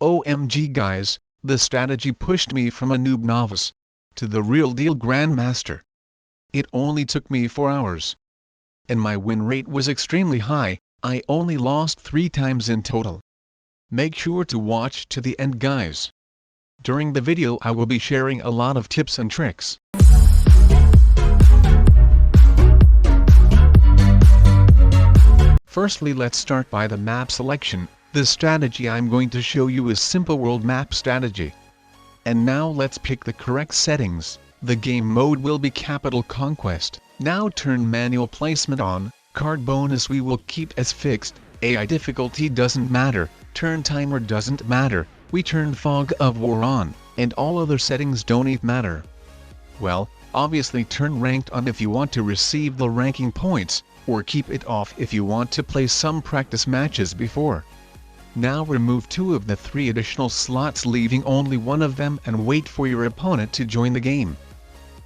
OMG guys, the strategy pushed me from a noob novice to the real deal Grandmaster. It only took me 4 hours. And my win rate was extremely high. I only lost 3 times in total. Make sure to watch to the end guys. During the video I will be sharing a lot of tips and tricks. Firstly, let's start by the map selection. The strategy I'm going to show you is simple world map strategy. And now let's pick the correct settings. The game mode will be Capital Conquest. Now turn manual placement on. Card bonus we will keep as fixed. AI difficulty doesn't matter. Turn timer doesn't matter. We turn Fog of War on, and all other settings don't even matter. Well, obviously turn ranked on if you want to receive the ranking points, or keep it off if you want to play some practice matches before. Now remove 2 of the 3 additional slots, leaving only 1 of them, and wait for your opponent to join the game.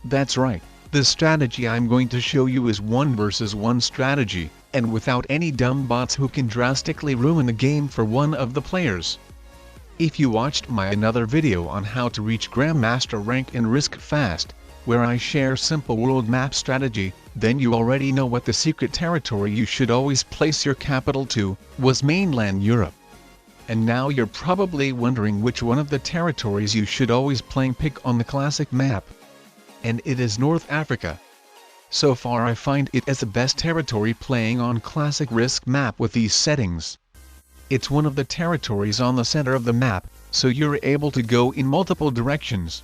That's right, the strategy I'm going to show you is 1 versus 1 strategy, and without any dumb bots who can drastically ruin the game for one of the players. If you watched my another video on how to reach Grandmaster rank in Risk Fast, where I share simple world map strategy, then you already know what the secret territory you should always place your capital to was mainland Europe. And now you're probably wondering which one of the territories you should always pick on the classic map. And it is North Africa. So far I find it as the best territory playing on classic Risk map with these settings. It's one of the territories on the center of the map, so you're able to go in multiple directions.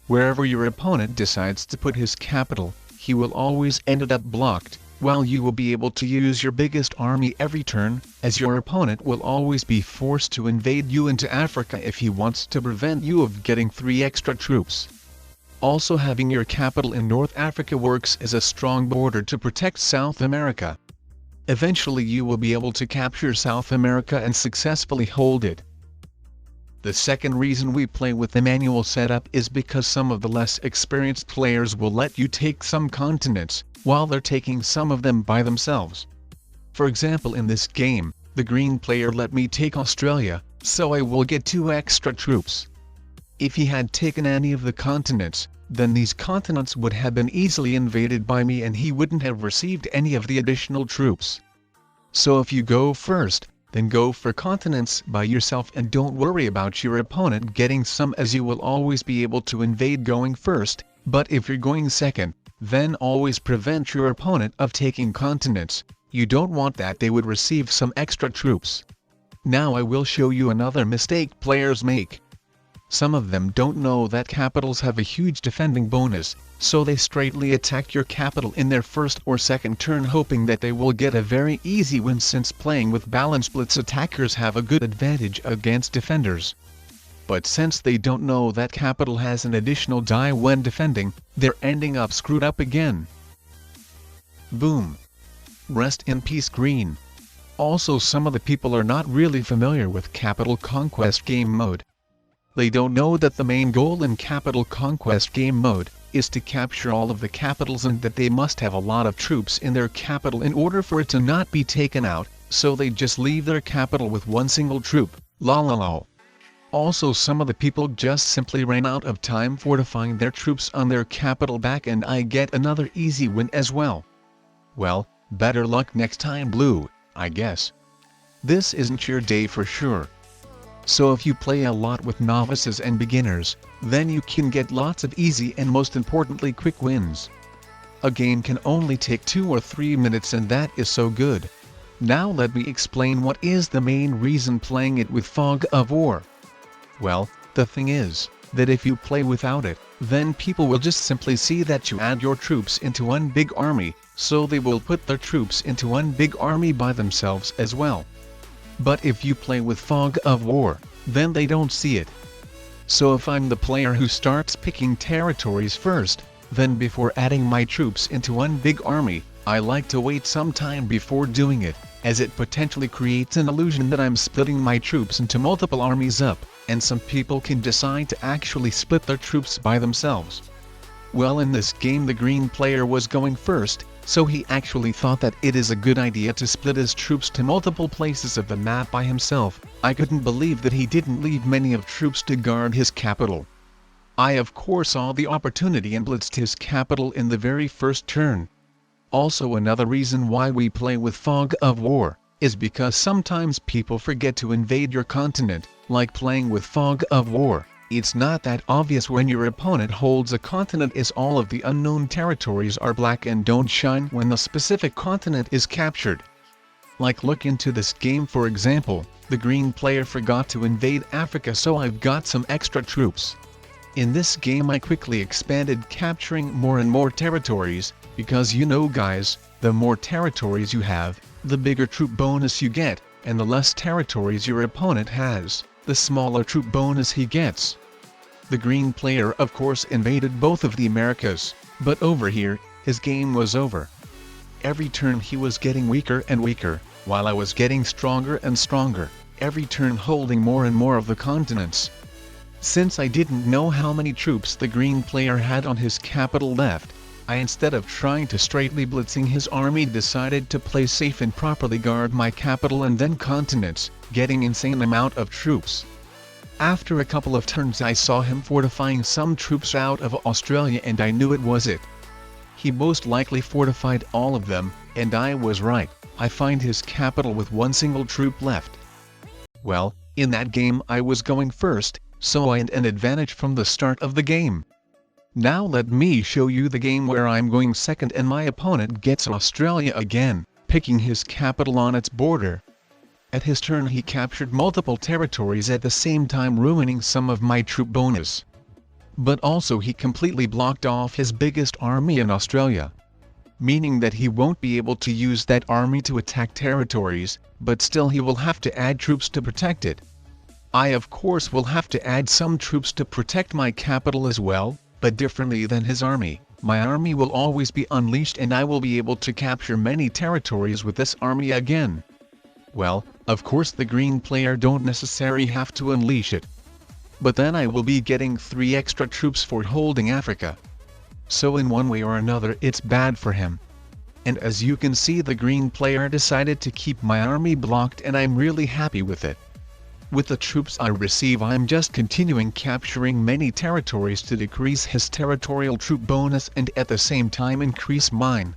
Wherever your opponent decides to put his capital, he will always end up blocked, while you will be able to use your biggest army every turn, as your opponent will always be forced to invade you into Africa if he wants to prevent you of getting 3 extra troops. Also, having your capital in North Africa works as a strong border to protect South America. Eventually you will be able to capture South America and successfully hold it. The second reason we play with the manual setup is because some of the less experienced players will let you take some continents, while they're taking some of them by themselves. For example, in this game, the green player let me take Australia, so I will get 2 extra troops. If he had taken any of the continents, then these continents would have been easily invaded by me and he wouldn't have received any of the additional troops. So if you go first, then go for continents by yourself and don't worry about your opponent getting some, as you will always be able to invade going first. But if you're going second, then always prevent your opponent of taking continents. You don't want that, they would receive some extra troops. Now I will show you another mistake players make. Some of them don't know that capitals have a huge defending bonus, so they straightly attack your capital in their first or second turn, hoping that they will get a very easy win, since playing with balanced blitz attackers have a good advantage against defenders. But since they don't know that capital has an additional die when defending, they're ending up screwed up again. Boom. Rest in peace green. Also, some of the people are not really familiar with Capital Conquest game mode. They don't know that the main goal in Capital Conquest game mode is to capture all of the capitals, and that they must have a lot of troops in their capital in order for it to not be taken out, so they just leave their capital with 1 single troop. Lol. Also, some of the people just simply ran out of time fortifying their troops on their capital back, and I get another easy win as well. Well, better luck next time blue, I guess. This isn't your day for sure. So if you play a lot with novices and beginners, then you can get lots of easy and most importantly quick wins. A game can only take 2 or 3 minutes, and that is so good. Now let me explain what is the main reason playing it with Fog of War. Well, the thing is, that if you play without it, then people will just simply see that you add your troops into one big army, so they will put their troops into one big army by themselves as well. But if you play with Fog of War, then they don't see it. So if I'm the player who starts picking territories first, then before adding my troops into one big army, I like to wait some time before doing it, as it potentially creates an illusion that I'm splitting my troops into multiple armies up, and some people can decide to actually split their troops by themselves. Well, in this game the green player was going first, So he actually thought that it is a good idea to split his troops to multiple places of the map by himself. I couldn't believe that he didn't leave many of troops to guard his capital. I of course saw the opportunity and blitzed his capital in the very first turn. Also another reason why we play with fog of war, is because sometimes people forget to invade your continent. Like playing with fog of war, it's not that obvious when your opponent holds a continent as all of the unknown territories are black and don't shine when the specific continent is captured. Like look into this game for example, the green player forgot to invade Africa, so I've got some extra troops. In this game I quickly expanded, capturing more and more territories, because you know guys, the more territories you have, the bigger troop bonus you get, and the less territories your opponent has, the smaller troop bonus he gets. The green player of course invaded both of the Americas, but over here, his game was over. Every turn he was getting weaker and weaker, while I was getting stronger and stronger, every turn holding more and more of the continents. Since I didn't know how many troops the green player had on his capital left, I instead of trying to straightly blitzing his army decided to play safe and properly guard my capital and then continents, getting insane amount of troops. After a couple of turns I saw him fortifying some troops out of Australia and I knew it was it. He most likely fortified all of them, and I was right. I find his capital with one single troop left. Well, in that game I was going first, so I had an advantage from the start of the game. Now let me show you the game where I'm going second and my opponent gets Australia again, picking his capital on its border. At his turn he captured multiple territories at the same time, ruining some of my troop bonus. But also he completely blocked off his biggest army in Australia. Meaning that he won't be able to use that army to attack territories, but still he will have to add troops to protect it. I of course will have to add some troops to protect my capital as well, but differently than his army. My army will always be unleashed and I will be able to capture many territories with this army again. Well, of course the green player don't necessarily have to unleash it. But then I will be getting 3 extra troops for holding Africa. So in one way or another it's bad for him. And as you can see, the green player decided to keep my army blocked and I'm really happy with it. With the troops I receive I'm just continuing capturing many territories to decrease his territorial troop bonus and at the same time increase mine.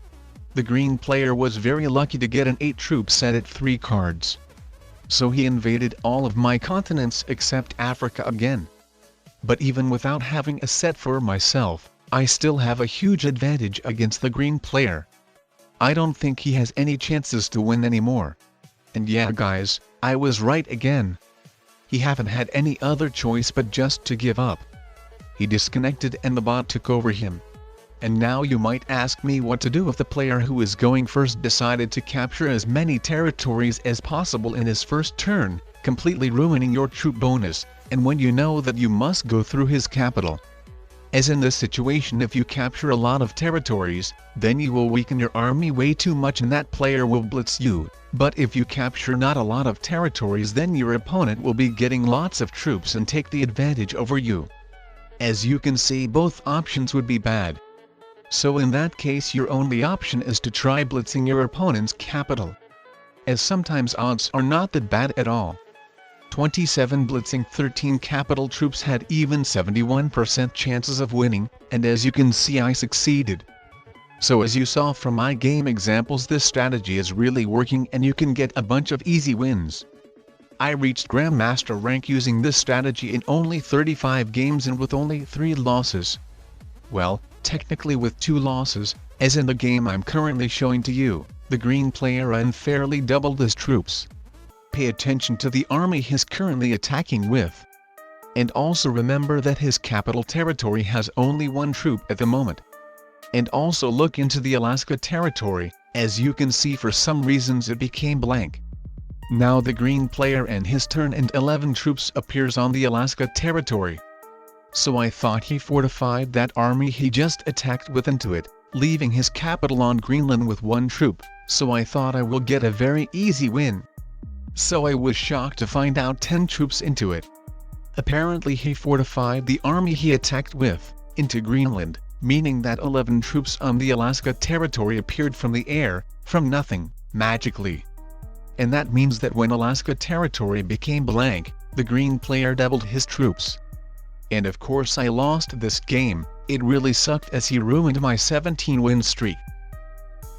The green player was very lucky to get an 8 troop set at 3 cards. So he invaded all of my continents except Africa again. But even without having a set for myself, I still have a huge advantage against the green player. I don't think he has any chances to win anymore. And yeah guys, I was right again. He haven't had any other choice but just to give up. He disconnected and the bot took over him. And now you might ask me what to do if the player who is going first decided to capture as many territories as possible in his first turn, completely ruining your troop bonus, and when you know that you must go through his capital. As in this situation, if you capture a lot of territories, then you will weaken your army way too much and that player will blitz you. But if you capture not a lot of territories, then your opponent will be getting lots of troops and take the advantage over you. As you can see, both options would be bad. So in that case your only option is to try blitzing your opponent's capital. As sometimes odds are not that bad at all. 27 blitzing 13 capital troops had even 71% chances of winning, and as you can see I succeeded. So as you saw from my game examples, this strategy is really working and you can get a bunch of easy wins. I reached Grandmaster rank using this strategy in only 35 games and with only 3 losses. Well, technically with 2 losses, as in the game I'm currently showing to you, the green player unfairly doubled his troops. Pay attention to the army he's currently attacking with. And also remember that his capital territory has only 1 troop at the moment. And also look into the Alaska territory, as you can see for some reasons it became blank. Now the green player and his turn and 11 troops appears on the Alaska territory. So I thought he fortified that army he just attacked with into it, leaving his capital on Greenland with 1 troop, so I thought I will get a very easy win. So I was shocked to find out 10 troops into it. Apparently he fortified the army he attacked with, into Greenland, meaning that 11 troops on the Alaska territory appeared from the air, from nothing, magically. And that means that when Alaska territory became blank, the green player doubled his troops. And of course I lost this game. It really sucked as he ruined my 17-win streak.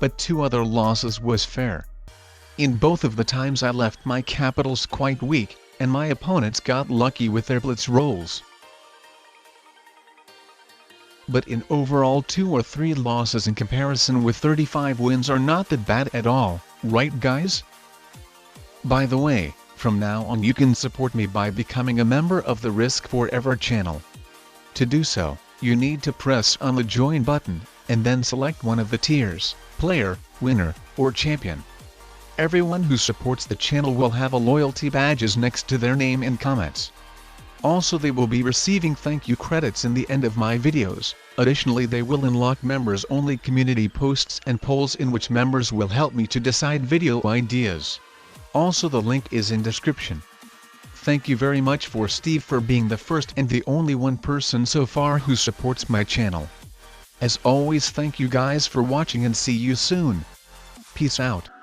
But 2 other losses was fair. In both of the times I left my capitals quite weak, and my opponents got lucky with their blitz rolls. But in overall 2 or 3 losses in comparison with 35 wins are not that bad at all, right guys? By the way, from now on you can support me by becoming a member of the Risk4Ever channel. To do so, you need to press on the join button, and then select one of the tiers, player, winner, or champion. Everyone who supports the channel will have a loyalty badges next to their name and comments. Also they will be receiving thank you credits in the end of my videos. Additionally they will unlock members only community posts and polls in which members will help me to decide video ideas. Also the link is in description. Thank you very much for Steve for being the first and the only one person so far who supports my channel. As always thank you guys for watching and see you soon. Peace out.